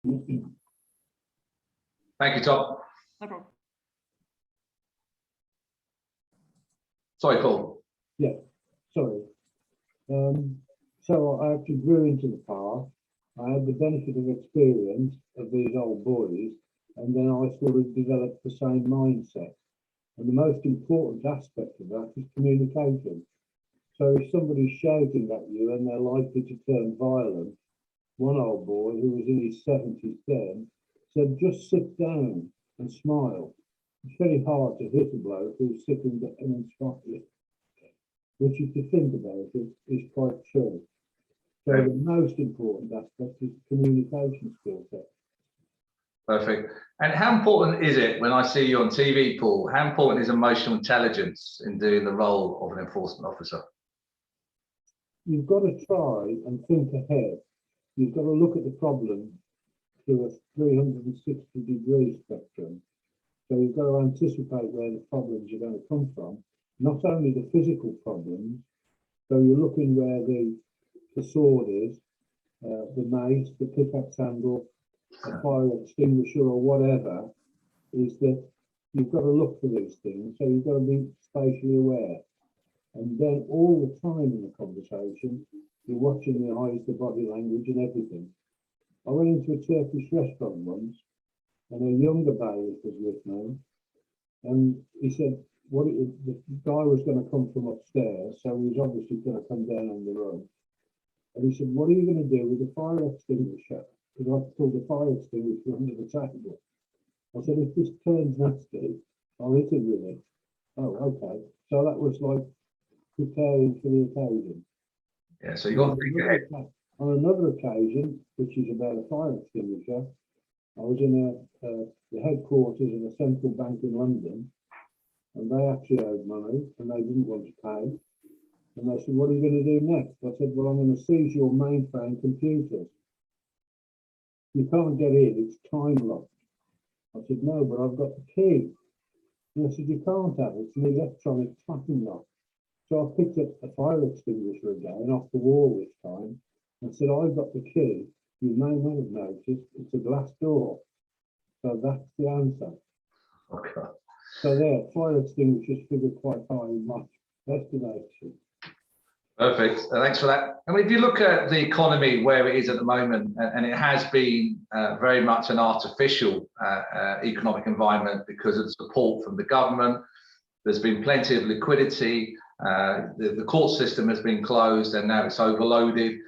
Thank you, Tom. No problem. Sorry, Paul. Yeah, sorry. So I actually grew into the path. I had the benefit of experience of these old boys, and then I sort of developed the same mindset. And the most important aspect of that is communication. So if somebody's shouting at you and they're likely to turn violent, one old boy who was in his 70s then said, just sit down and smile. It's very hard to hit a bloke who's sitting down and smiling, which if you think about it, is quite true. So the most important aspect is communication skill set. Perfect. And how important is it when I see you on TV, Paul? How important is emotional intelligence in doing the role of an enforcement officer? You've got to try and think ahead. You've got to look at the problem through a 360-degree spectrum. So you've got to anticipate where the problems are going to come from. Not only the physical problems, so you're looking where the sword is, the mace, the pickaxe handle, a fire extinguisher or whatever, is that you've got to look for these things. So you've got to be spatially aware. And then all the time in the conversation, you're watching the eyes, the body language and everything. I went into a Turkish restaurant once and a younger bailiff was with me, and he said, the guy was going to come from upstairs, so he was obviously going to come down on the run. And he said, what are you going to do with the fire extinguisher? Because I pulled the fire extinguisher under the table. I said, if this turns nasty, I'll hit him with it. Oh, okay. So that was like preparing for the occasion. Yeah, so you got to think ahead. On another occasion, which is about a fire extinguisher, I was in the headquarters of a central bank in London, and they actually owed money and they didn't want to pay. And they said, what are you going to do next? I said, well, I'm going to seize your mainframe computers. You can't get in, it's time locked. I said, no, but I've got the key. And I said, you can't have it, it's an electronic time lock. So I picked up a fire extinguisher again off the wall this time and said, I've got the key. You may not have noticed, it's a glass door. So that's the answer. Okay. So there, fire extinguishers figure quite high in my estimation. Perfect. Thanks for that. I mean, if you look at the economy where it is at the moment, and it has been very much an artificial economic environment because of support from the government, there's been plenty of liquidity, the court system has been closed and now it's overloaded.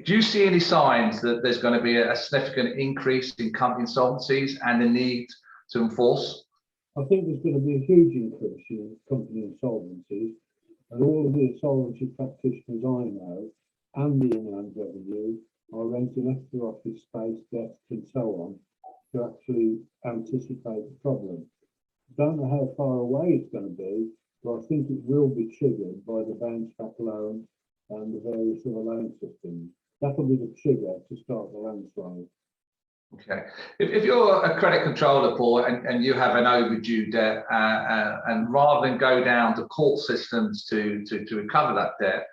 Do you see any signs that there's going to be a significant increase in company insolvencies and the need to enforce? I think there's going to be a huge increase in company insolvencies, and all of the insolvency practitioners I know and the Inland Revenue are renting extra office space, desks and so on to actually anticipate the problem. Don't know how far away it's going to be, but I think it will be triggered by the bounce back loan and the various other loan systems. That'll be the trigger to start the landslide. Okay. If you're a credit controller, Paul, and you have an overdue debt, and rather than go down to court systems to recover that debt,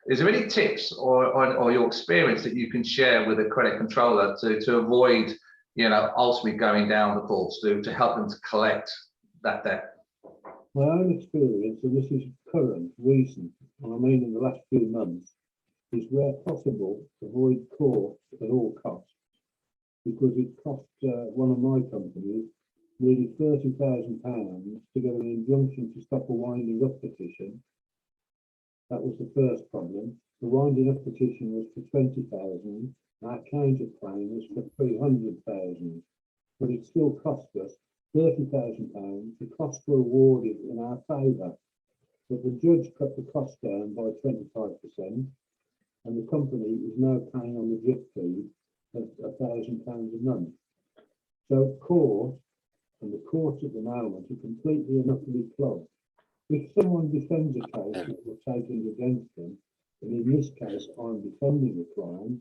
is there any tips or your experience that you can share with a credit controller to avoid, ultimately going down the courts to help them to collect that debt? My own experience, and this is current, recent, and I mean in the last few months, is where possible, avoid court at all costs, because it cost one of my companies nearly £30,000 to get an injunction to stop a winding up petition. That was the first problem. The winding up petition was for 20,000. Our counterclaim was for 300,000, but it still cost us £30,000. The costs were awarded in our favour, but the judge cut the cost down by 25%, and the company is now paying on the drip fee of £1,000 a month. So court and the courts at the moment are completely and utterly clogged. If someone defends a case that we're taking against them, and in this case I'm defending the client,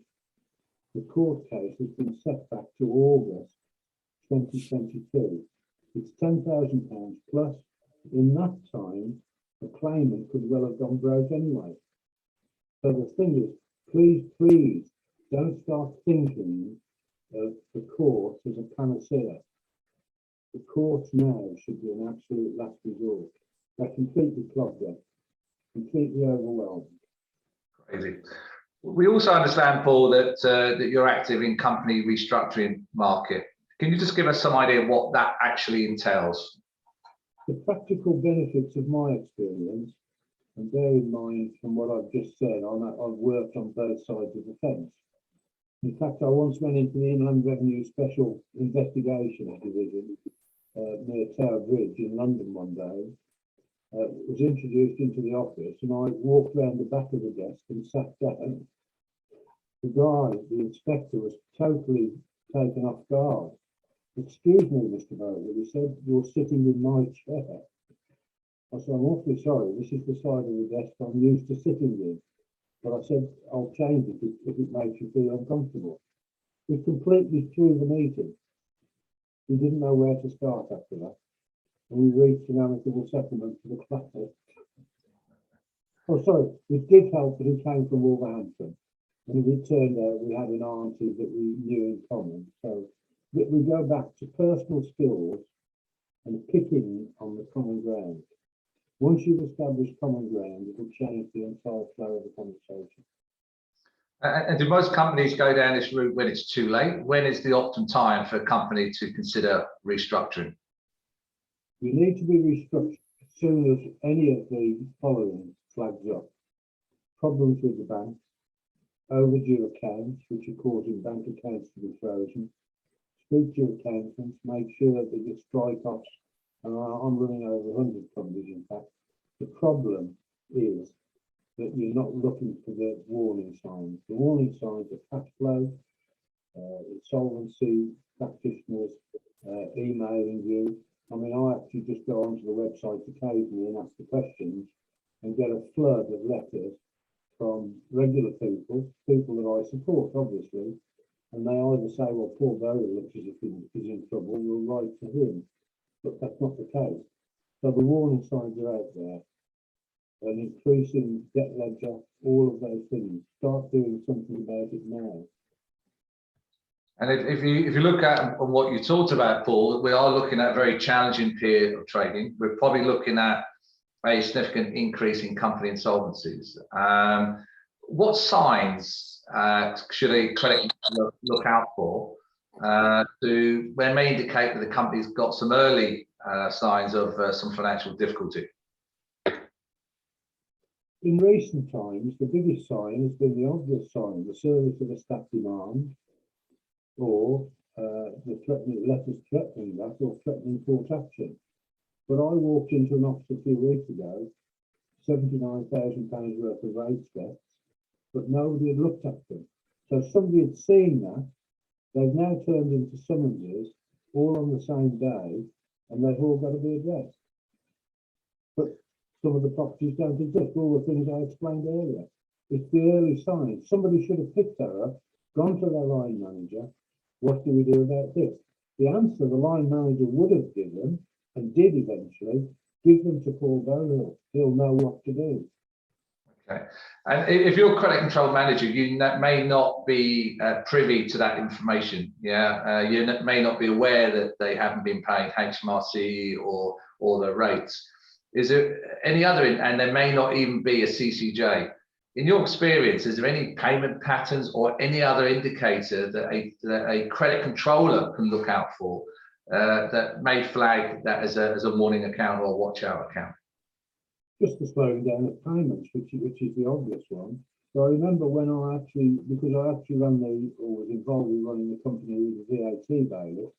the court case has been set back to August 2022. It's £10,000 plus. In that time, the claimant could well have gone broke anyway. So the thing is, please don't start thinking panacea. The courts now should be an absolute last resort. They're completely clogged up, completely overwhelmed. Crazy. We also understand, Paul, that that you're active in company restructuring market. Can you just give us some idea of what that actually entails? The practical benefits of my experience, and bear in mind from what I've just said, I've worked on both sides of the fence. In fact, I once went into the Inland Revenue Special Investigations Division near Tower Bridge in London one day. Was introduced into the office, and I walked around the back of the desk and sat down. The guy, the inspector, was totally taken off guard. "Excuse me, Mr. Bohill," he said, "you're sitting in my chair." I said, "I'm awfully sorry, this is the side of the desk I'm used to sitting in." But I said, "I'll change it if it makes you feel uncomfortable." We completely threw the meeting. We didn't know where to start after that. And we reached an amicable settlement for the class. Oh, sorry, it did help that he came from Wolverhampton. And it turned out we had an auntie that we knew in common. So we go back to personal skills and picking on the common ground. Once you've established common ground, it will change the entire flow of the conversation. And do most companies go down this route when it's too late? When is the optimum time for a company to consider restructuring? You need to be restructured as soon as any of the following flags up. Problems with the bank, overdue accounts, which are causing bank accounts to be frozen. Speak to your accountants, make sure that your strike-offs, and I'm running over 100 companies in fact. The problem is that you're not looking for the warning signs. The warning signs are cash flow, insolvency practitioners emailing you. I mean, I actually just go onto the website occasionally and ask the questions and get a flood of letters from regular people that I support, obviously, and they either say, "Well, Paul Bohill looks as if he's in trouble, we'll write to him," but that's not the case. So the warning signs are out there. An increasing debt ledger, all of those things. Start doing something about it now. And if you look at what you talked about, Paul, we are looking at a very challenging period of trading. We're probably looking at a significant increase in company insolvencies. What signs should a credit look out for where may indicate that the company's got some early signs of some financial difficulty? In recent times, the biggest sign has been the obvious sign, the service of a staff demand, or the threatening letters threatening that, or threatening court action. But I walked into an office a few weeks ago, £79,000 worth of rates debts, but nobody had looked at them. So somebody had seen that. They've now turned into summonses, all on the same day, and they've all got to be addressed. But some of the properties don't exist, all the things I explained earlier. It's the early signs. Somebody should have picked that up, gone to their line manager. What do we do about this? The answer the line manager would have given, and did eventually, give them to Paul Bohill. He'll know what to do. Okay. And if you're a credit control manager, you may not be privy to that information. Yeah, you may not be aware that they haven't been paying HMRC or the rates. Is there any other, and there may not even be a CCJ. In your experience, is there any payment patterns or any other indicator that a credit controller can look out for that may flag that as a warning account or watch out account? Just the slowing down of payments, which is the obvious one. So I remember when because I actually was involved in running the company with the VAT bailiff,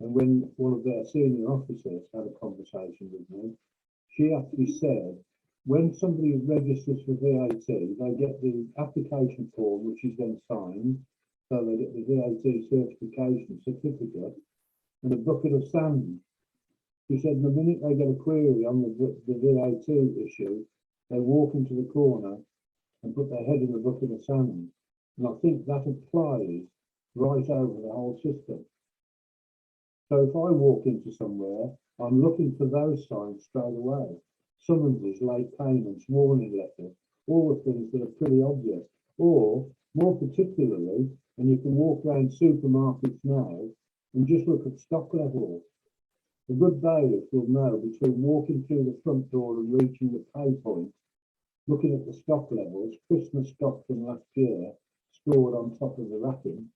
and when one of their senior officers had a conversation with me, she actually said, when somebody registers for VAT, they get the application form, which is then signed, so they get the VAT certification certificate and a bucket of sand. She said the minute they get a query on the VAT issue, they walk into the corner and put their head in the bucket of sand. And I think that applies right over the whole system. So if I walk into somewhere, I'm looking for those signs straight away. Summonses, late payments, warning letters, all the things that are pretty obvious. Or, more particularly, and you can walk around supermarkets now, and just look at stock levels. A good bailiff will know between walking through the front door and reaching the pay point, looking at the stock levels, Christmas stock from last year stored on top of the racking,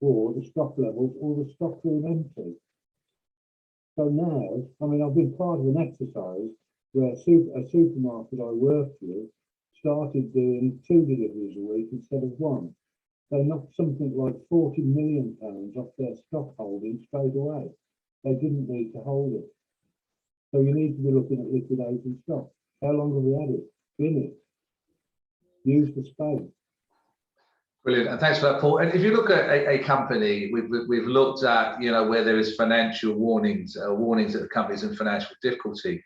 or the stock levels or the stock room empty. So now, I mean, I've been part of an exercise where a supermarket I worked with started doing 2 deliveries a week instead of 1. They knocked something like £40 million off their stock holding straight away. They didn't need to hold it. So you need to be looking at liquidating stock. How long have we had it? Bin it. Use the space. Brilliant, and thanks for that, Paul. And if you look at a company, we've looked at, you know, where there is financial warnings, warnings that the company's in financial difficulty.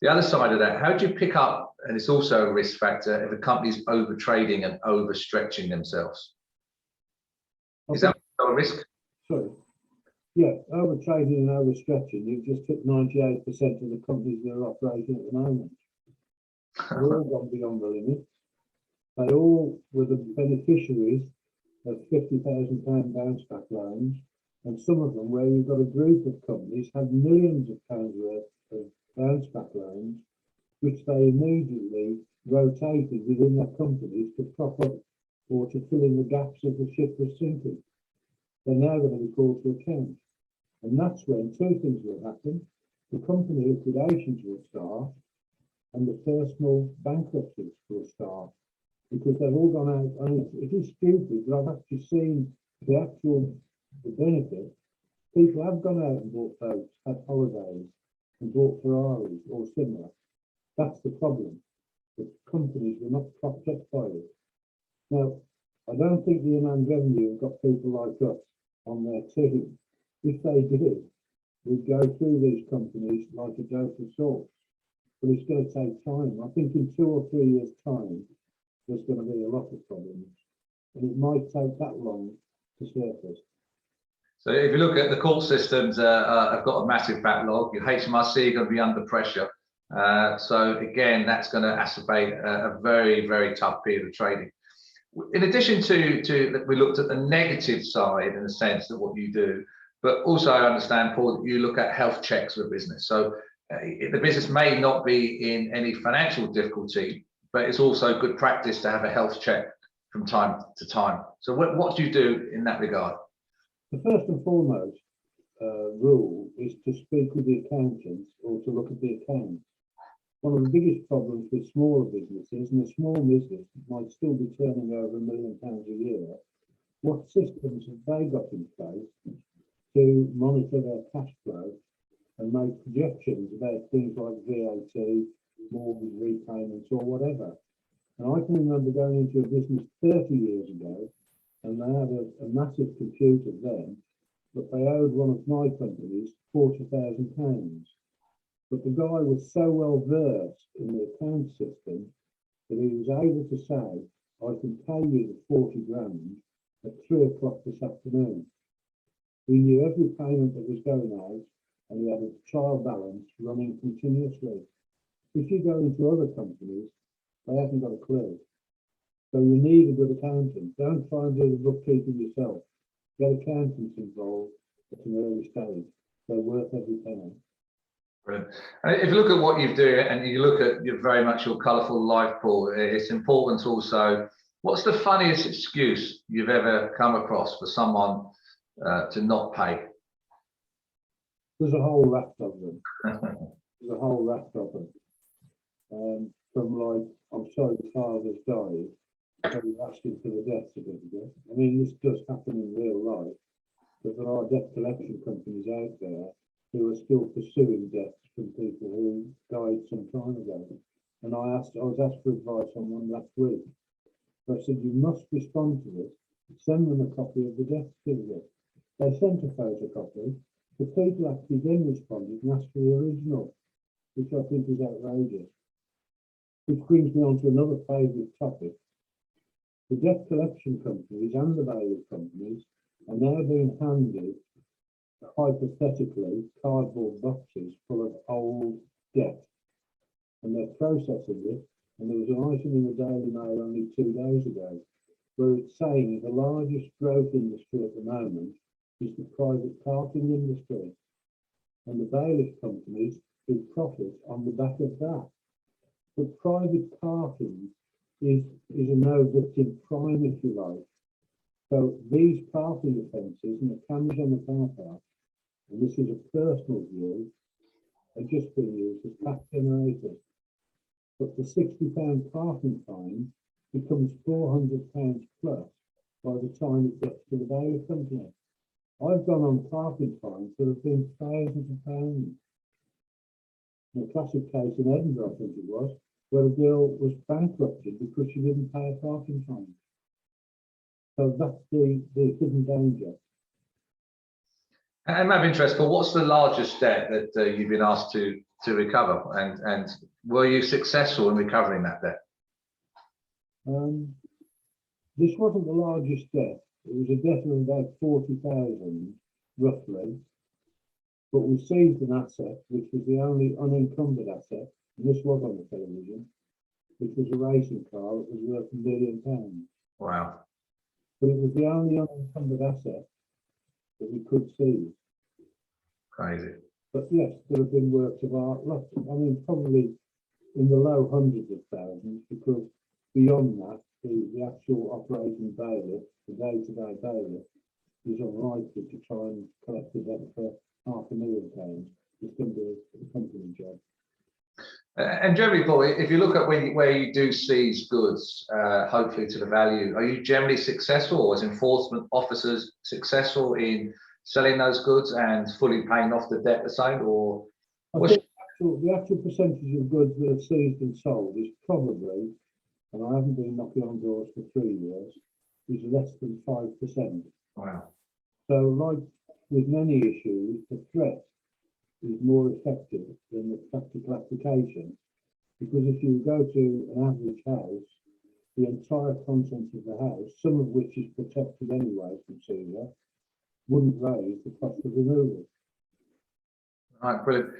The other side of that, how do you pick up, and it's also a risk factor, if a company's over trading and overstretching themselves? Is that a risk? Sorry. Yeah, over trading and overstretching, you've just took 98% of the companies that are operating at the moment. They've all gone beyond the limit. They all were the beneficiaries of £50,000 bounce back loans, and some of them, where you've got a group of companies, had millions of pounds worth of bounce back loans, which they immediately rotated within their companies to prop up or to fill in the gaps of the ship was sinking. They're now going to be called to account. And that's when 2 things will happen. The company liquidations will start and the personal bankruptcies will start, because they've all gone out. I mean, it is stupid, but I've actually seen the benefit. People have gone out and bought boats, had holidays, and bought Ferraris or similar. That's the problem. The companies were not propped up by it. Now, I don't think the Inland Revenue have got people like us on their team. If they did, we'd go through these companies like a dose of salt. But it's going to take time. I think in 2 or 3 years' time, there's going to be a lot of problems. And it might take that long to surface. So if you look at the court systems, I've got a massive backlog. Your HMRC are going to be under pressure. So again, that's going to exacerbate a very, very tough period of trading. In addition to we looked at the negative side in the sense that what you do, but also I understand, Paul, that you look at health checks of a business. So the business may not be in any financial difficulty, but it's also good practice to have a health check from time to time. So what do you do in that regard? The first and foremost rule is to speak with the accountants or to look at the accounts. One of the biggest problems with smaller businesses, and a small business might still be turning over £1 million a year, what systems have they got in place to monitor their cash flow and make projections about things like VAT, mortgage repayments or whatever? And I can remember going into a business 30 years ago, and they had a massive computer then, but they owed one of my companies £40,000. But the guy was so well versed in the account system that he was able to say, I can pay you the 40 grand at 3 o'clock this afternoon. He knew every payment that was going out, and he had a trial balance running continuously. If you go into other companies, they haven't got a clue. So you need a good accountant. Don't try and do the bookkeeping yourself. Get accountants involved at an early stage. They're worth every penny. Brilliant. And if you look at what you do and you look at very much your colourful life, Paul, it's important also, what's the funniest excuse you've ever come across for someone to not pay? There's a whole raft of them. There's a whole raft of them. From like, I'm sorry the father's died, so you're asking for the death certificate. I mean, this does happen in real life, but there are debt collection companies out there who are still pursuing debts from people who died some time ago. And I was asked for advice on one last week. I said, you must respond to this. Send them a copy of the death certificate. They sent a photocopy. The people actually then responded and asked for the original, which I think is outrageous. Which brings me on to another favourite topic. The debt collection companies and the bailiff companies are now being handed, hypothetically, cardboard boxes full of old debt, and they're processing it. And there was an item in the Daily Mail only 2 days ago where it's saying the largest growth industry at the moment is the private parking industry. And the bailiff companies who profit on the back of that. But private parking is a no victim crime, if you like. So these parking offences and the cameras on the car park, and this is a personal view, are just being used as cash generators. But the £60 parking fine becomes £400 plus by the time it gets to the bailiff company. I've gone on parking fines that have been thousands of pounds. In a classic case in Edinburgh, I think it was, where a girl was bankrupted because she didn't pay a parking fine. So that's the hidden danger. And I'm interested, but what's the largest debt that you've been asked to recover, and were you successful in recovering that debt? This wasn't the largest debt. It was a debt of about 40,000, roughly. But we seized an asset, which was the only unencumbered asset, and this was on the television, which was a racing car that was worth £1 million. Wow. But it was the only unencumbered asset that we could seize. Crazy. But yes, there have been works of art, I mean, probably in the low hundreds of thousands, because beyond that, the actual operating bailiff, the day-to-day bailiff, is unlikely to try and collect a debt for £500,000. It's going to be a company job. And generally, Paul, if you look at where you do seize goods, hopefully to the value, are you generally successful, or is enforcement officers successful in selling those goods and fully paying off the debt assigned, or? I think the actual percentage of goods that are seized and sold is probably, and I haven't been knocking on doors for 3 years, is less than 5%. Wow. So like with many issues, the threat is more effective than the practical application, because if you go to an average house, the entire contents of the house, some of which is protected anyway from seizure, wouldn't raise the cost of removal. All right, brilliant.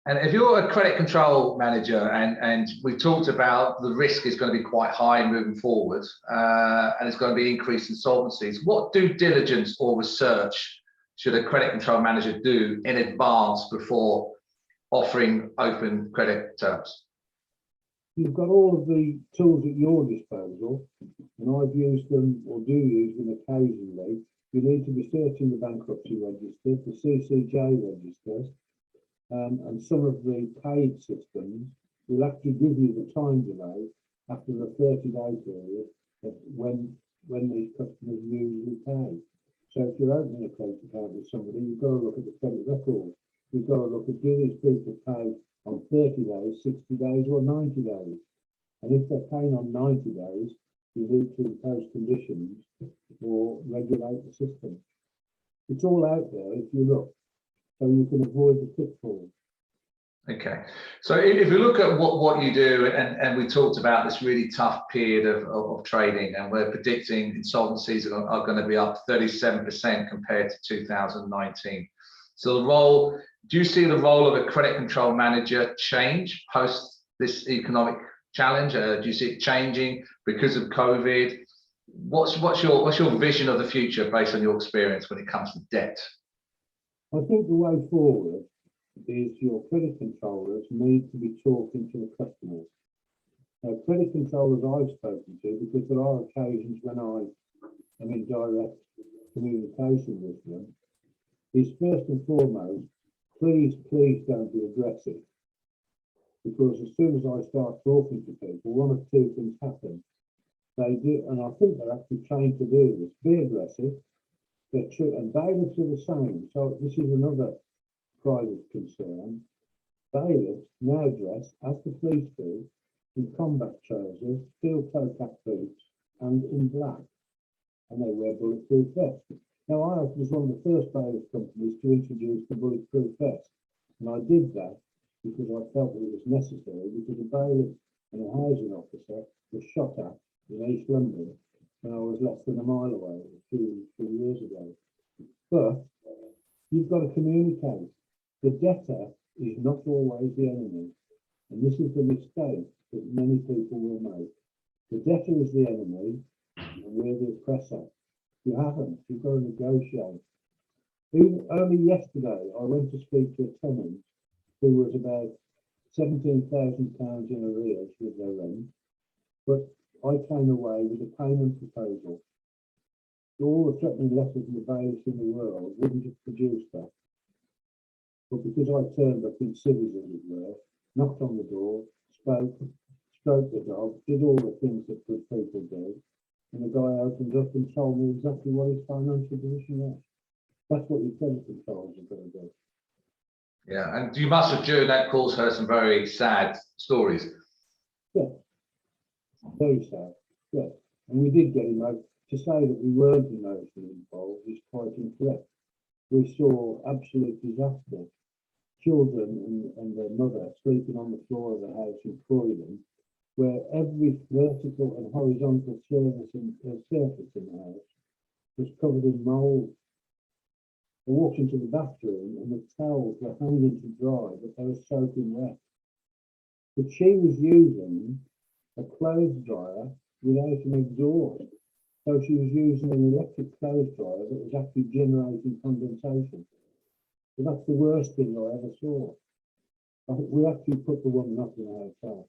And if you're a credit control manager, and we talked about the risk is going to be quite high moving forward, and it's going to be increased insolvencies, what due diligence or research should a credit control manager do in advance before offering open credit terms? You've got all of the tools at your disposal, and I've used them, or do use them occasionally. You need to be searching the bankruptcy register, the CCJ registers, and some of the paid systems will actually give you the time delay after the 30-day period of when these customers usually pay. So if you're opening a credit account with somebody, you've got to look at the credit record. You've got to look at, do these people pay on 30 days, 60 days, or 90 days? And if they're paying on 90 days, you need to impose conditions or regulate the system. It's all out there if you look, so you can avoid the pitfalls. Okay, so if you look at what you do, and we talked about this really tough period of trading, and we're predicting insolvencies are going to be up 37% compared to 2019. So do you see the role of a credit control manager change post this economic challenge? Do you see it changing because of COVID? What's your vision of the future based on your experience when it comes to debt? I think the way forward is your credit controllers need to be talking to the customers. Now, credit controllers I've spoken to, because there are occasions when I am in direct communication with them, is first and foremost, please don't be aggressive. Because as soon as I start talking to people, one of two things happen. They do, and I think they're actually trained to do this, be aggressive. They're true, and bailiffs are the same. So this is another private concern. Bailiffs now dress, as the police do, in combat trousers, steel toe cap boots, and in black. And they wear bulletproof vests. Now, I was one of the first bailiff companies to introduce the bulletproof vest. And I did that because I felt that it was necessary, because a bailiff and a housing officer was shot at in East London when I was less than a mile away a few years ago. But you've got to communicate. The debtor is not always the enemy. And this is the mistake that many people will make. The debtor is the enemy and we're the oppressor. You haven't. You've got to negotiate. Even only yesterday, I went to speak to a tenant who was about £17,000 in arrears with their rent, but I came away with a payment proposal. All the threatening letters and the bailiffs in the world wouldn't have produced that. But because I turned up in civvies, as it were, knocked on the door, spoke, stroked the dog, did all the things that good people do, and the guy opened up and told me exactly what his financial position was. That's what your credit controls are going to do. Yeah, and you must have during that course heard some very sad stories. Yeah, very sad. Yeah, and we did get emotional. To say that we weren't emotionally involved is quite incorrect. We saw absolute disaster. Children and their mother sleeping on the floor of the house in Croydon, where every vertical and horizontal surface in the house was covered in mould. I walked into the bathroom and the towels were hanging to dry, but they were soaking wet. But she was using a clothes dryer without an exhaust. So she was using an electric clothes dryer that was actually generating condensation. But that's the worst thing I ever saw. I think we actually put the woman up in our hotel.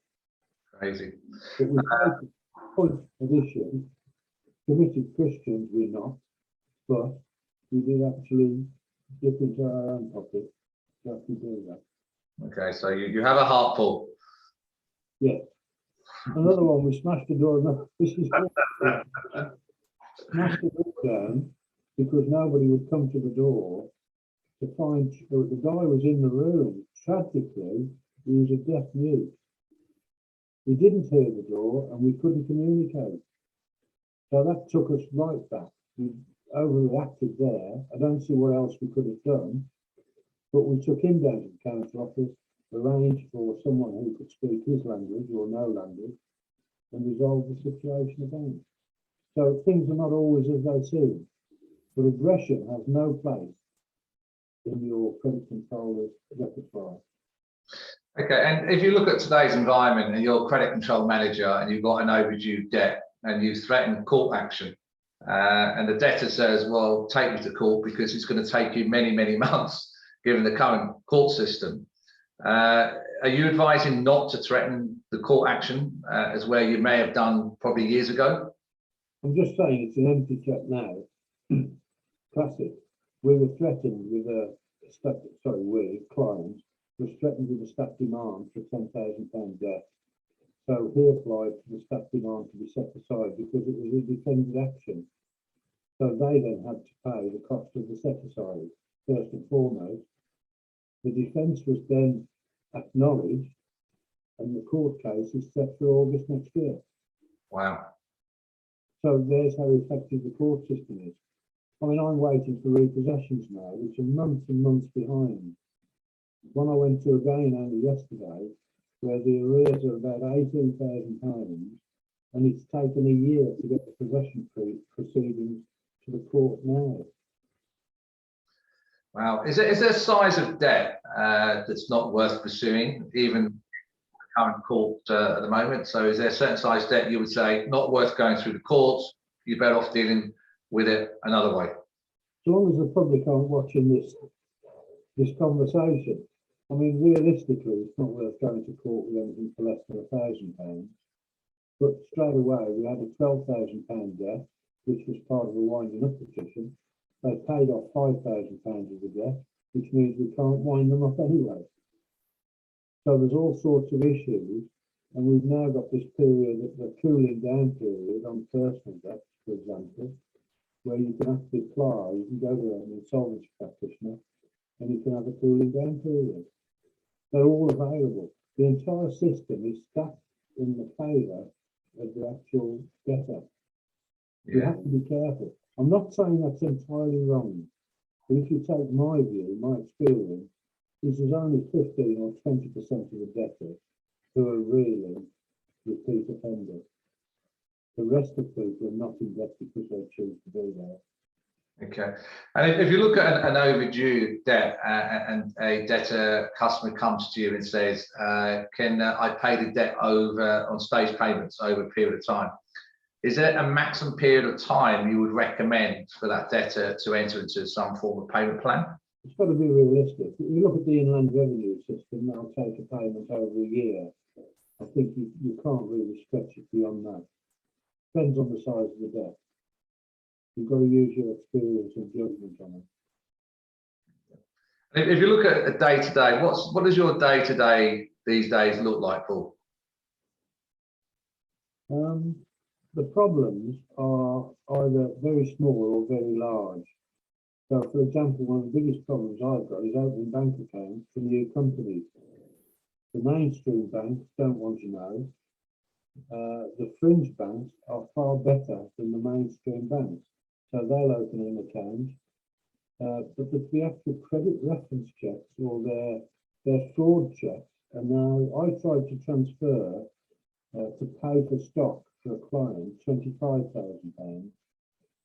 Crazy. But we take point of issue. Committed Christians we're not, but we did actually dip into our own pocket to actually do that. Okay, so you have a heart full. Yeah. Another one, we smashed the door. This is smashed the door down because nobody would come to the door to find the guy was in the room. Tragically, he was a deaf mute. We didn't hear the door and we couldn't communicate. So that took us right back. We overreacted there. I don't see what else we could have done, but we took him down to the council office, arranged for someone who could speak his language or no language, and resolve the situation again. So things are not always as they seem, but aggression has no place in your credit controller's repertoire. Okay, and if you look at today's environment and you're a credit control manager and you've got an overdue debt and you threaten court action, and the debtor says, well, take me to court because it's going to take you many, many months given the current court system. Are you advising not to threaten the court action as where you may have done probably years ago? I'm just saying it's an empty threat now. Classic. We were threatened with clients was threatened with a stat demand for £10,000 debt. So he applied for the stat demand to be set aside because it was a defended action. So they then had to pay the cost of the set aside, first and foremost. The defence was then acknowledged and the court case is set for August next year. Wow. So there's how effective the court system is. I mean, I'm waiting for repossessions now, which are months and months behind. One I went to again only yesterday, where the arrears are about £18,000, and it's taken a year to get the possession proceedings to the court now. Wow. Is there a size of debt that's not worth pursuing, even the current court at the moment? So is there a certain size debt you would say not worth going through the courts, you're better off dealing with it another way? As long as the public aren't watching this conversation, I mean, realistically, it's not worth going to court with anything for less than £1,000. But straight away, we had a £12,000 debt, which was part of the winding up petition. They paid off £5,000 of the debt, which means we can't wind them up anyway. So there's all sorts of issues, and we've now got this period, the cooling down period on personal debts, for example, where you can actually apply, you can go to an insolvency practitioner, and you can have a cooling down period. They're all available. The entire system is stacked in the favour of the actual debtor. You have to be careful. I'm not saying that's entirely wrong, but if you take my view, my experience, is there's only 15 or 20% of the debtors who are really repeat offenders. The rest of people are not in debt because they choose to be there. Okay, and if you look at an overdue debt and a debtor customer comes to you and says, can I pay the debt over on stage payments over a period of time? is there a maximum period of time you would recommend for that debtor to enter into some form of payment plan? It's got to be realistic. If you look at the inland revenue system, they'll take a payment over a year. I think you can't really stretch it beyond that. Depends on the size of the debt. You've got to use your experience and judgment on it. If you look at a day-to-day, what does your day-to-day these days look like, Paul? The problems are either very small or very large. So, for example, one of the biggest problems I've got is opening bank accounts for new companies. The mainstream banks don't want to know. The fringe banks are far better than the mainstream banks. So they'll open an account. But the actual credit reference checks or their fraud checks, and now I tried to transfer to pay for stock for a client, £25,000.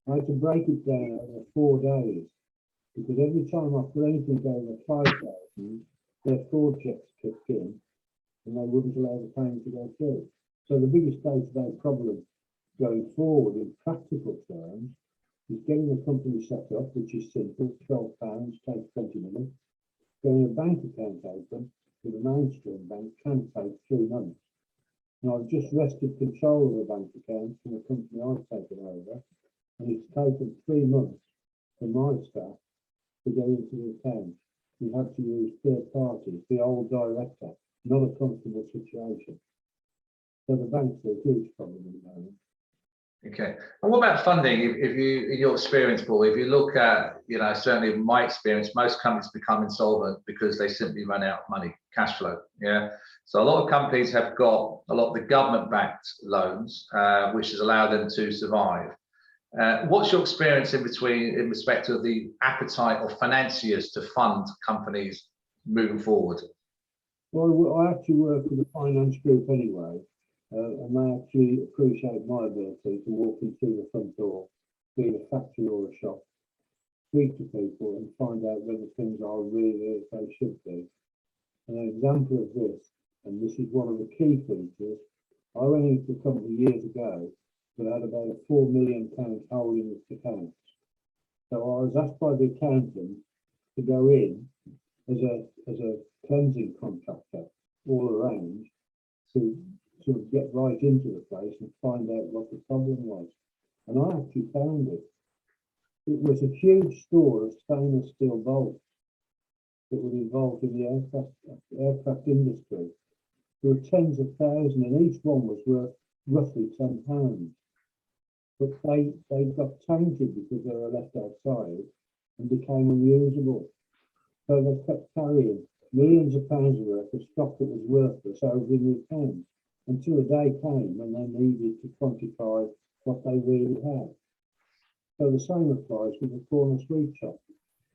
I had to break it down over 4 days because every time I put anything over 5,000, their fraud checks kicked in and they wouldn't allow the payment to go through. So the biggest day-to-day problem going forward in practical terms is getting a company set up, which is simple, £12, takes 20 minutes. Getting a bank account open with a mainstream bank can take 3 months. And I've just wrested control of a bank account from a company I've taken over, and it's taken 3 months for my staff to go into the account. We had to use third parties, the old director, not a comfortable situation. So the banks are a huge problem at the moment. Okay. And what about funding? If you, in your experience, Paul, if you look at, certainly in my experience, most companies become insolvent because they simply run out of money, cash flow. Yeah. So a lot of companies have got a lot of the government-backed loans, which has allowed them to survive. What's your experience in respect of the appetite of financiers to fund companies moving forward? Well, I actually work with a finance group anyway. And they actually appreciate my ability to walk in through the front door, be it a factory or a shop, speak to people and find out whether things are really as they should be. An example of this, and this is one of the key features, I went into a company years ago that had about a £4 million hole in its accounts. So I was asked by the accountant to go in as a cleansing contractor all around to sort of get right into the place and find out what the problem was. And I actually found it. It was a huge store of stainless steel bolts that were involved in the aircraft industry. There were tens of thousands, and each one was worth roughly £10. But they got tainted because they were left outside and became unusable. So they kept carrying millions of pounds worth of stock that was worthless over in the account, until a day came when they needed to quantify what they really had. So the same applies with the corner sweet shop.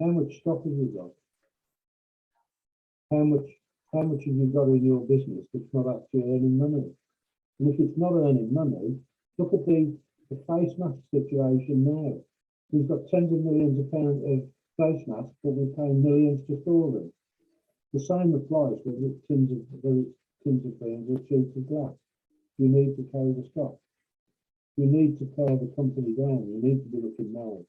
How much stock have you got? How much have you got in your business that's not actually earning money? And if it's not earning money, look at the face mask situation now. We've got tens of millions of pounds of face masks, but we're paying millions to store them. The same applies with tins of things or sheets of glass. You need to carry the stock. You need to pare the company down. You need to be looking now.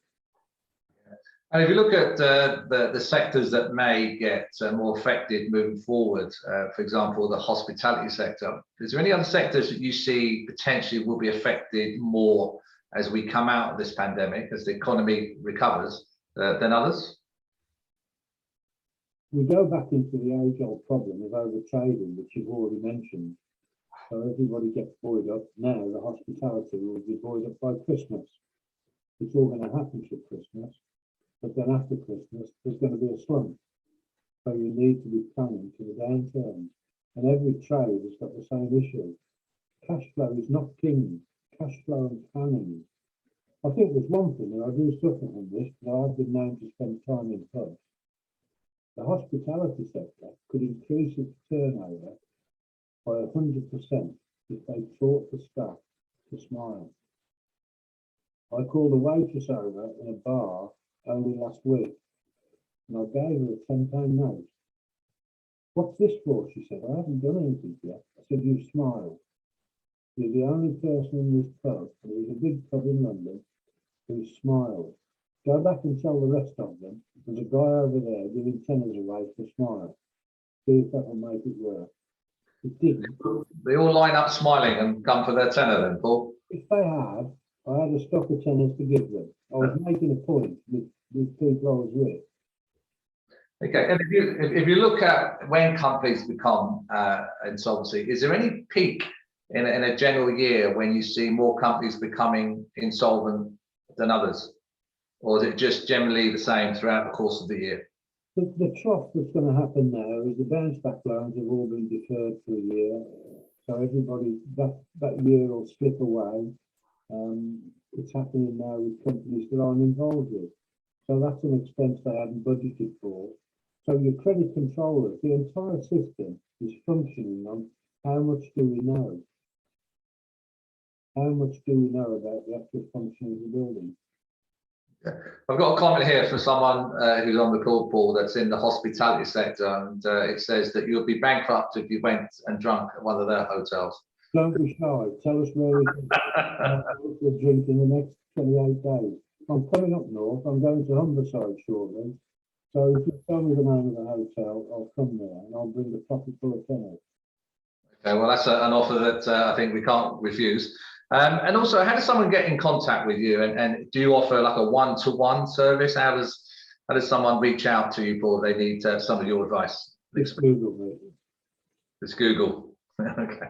And if you look at the sectors that may get more affected moving forward, for example, the hospitality sector, is there any other sectors that you see potentially will be affected more as we come out of this pandemic, as the economy recovers, than others? We go back into the age-old problem of overtrading, which you've already mentioned. So everybody gets buoyed up. Now the hospitality will be buoyed up by Christmas. It's all going to happen for Christmas, but then after Christmas, there's going to be a slump. So you need to be planning for the downturn. And every trade has got the same issue. Cash flow is not king. Cash flow and planning. I think there's one thing, and I do suffer from this, but I've been known to spend time in pubs. The hospitality sector could increase its turnover by 100% if they taught the staff to smile. I called a waitress over in a bar only last week, and I gave her a £10 note. "What's this for?" she said. "I haven't done anything yet." I said, "You smile." you're the only person in this pub, and it was a big pub in London, who smiled. Go back and tell the rest of them, there's a guy over there giving tenors away for smile. See if that will make it work. It didn't. They all line up smiling and come for their tenner then, Paul? If they had, I had a stock of tenors to give them. I was making a point with people I was with. Okay, and if you look at when companies become insolvency, is there any peak in a general year when you see more companies becoming insolvent than others? Or is it just generally the same throughout the course of the year? The trough that's going to happen now is the bounce back loans have all been deferred for a year. So everybody, that year will slip away. It's happening now with companies that I'm involved with. So that's an expense they hadn't budgeted for. So your credit controllers, the entire system is functioning on how much do we know? How much do we know about the actual functioning of the building? I've got a comment here from someone who's on the call, Paul, that's in the hospitality sector, and it says that you'll be bankrupt if you went and drunk at one of their hotels. Don't be shy. Tell us where we're drinking the next 28 days. I'm coming up north. I'm going to Humberside shortly. So if you tell me the name of the hotel, I'll come there and I'll bring the pocket full of tenors. Okay, well, that's an offer that I think we can't refuse. And also, how does someone get in contact with you? And do you offer like a one-to-one service? How does someone reach out to you, Paul, if they need some of your advice? It's Google, mate. It's Google. Okay.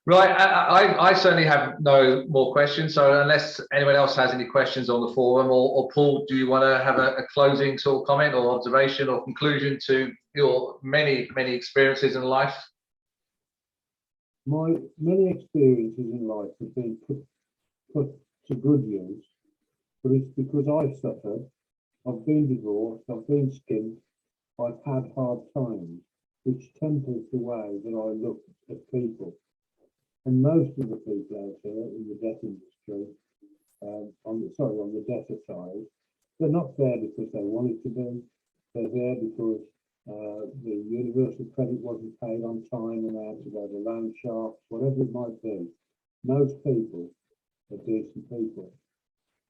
Right. I certainly have no more questions. So unless anyone else has any questions on the forum, or Paul, do you want to have a closing sort of comment or observation or conclusion to your many experiences in life? My many experiences in life have been put to good use, but it's because I suffered. I've been divorced, I've been skint, I've had hard times, which tempers the way that I look at people. And most of the people out there in the debt industry, on the debtor side, they're not there because they wanted to be. They're there because the universal credit wasn't paid on time and they had to go to loan sharks, whatever it might be. Most people are decent people.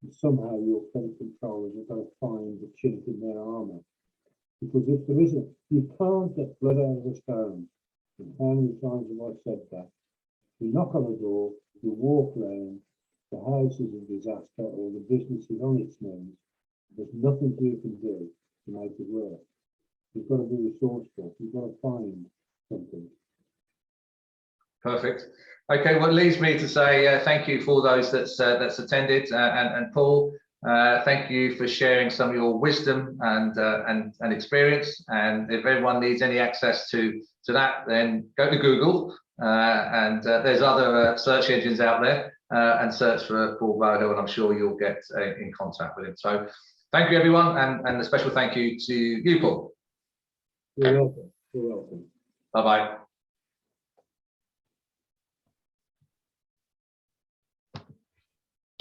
And somehow your credit controllers are going to find the chink in their armour. Because if there isn't, you can't get blood out of a stone. And how many times have I said that? You knock on the door, you walk around, the house is a disaster or the business is on its knees. There's nothing you can do to make it work. You've got to be resourceful. You've got to find something. Perfect. Okay, well, it leaves me to say thank you for those that's attended, and Paul, thank you for sharing some of your wisdom and experience. And if everyone needs any access to that, then go to Google. And there's other search engines out there, and search for Paul Bohill, and I'm sure you'll get in contact with him. So thank you, everyone, and a special thank you to you, Paul. You're welcome. You're welcome. Bye-bye.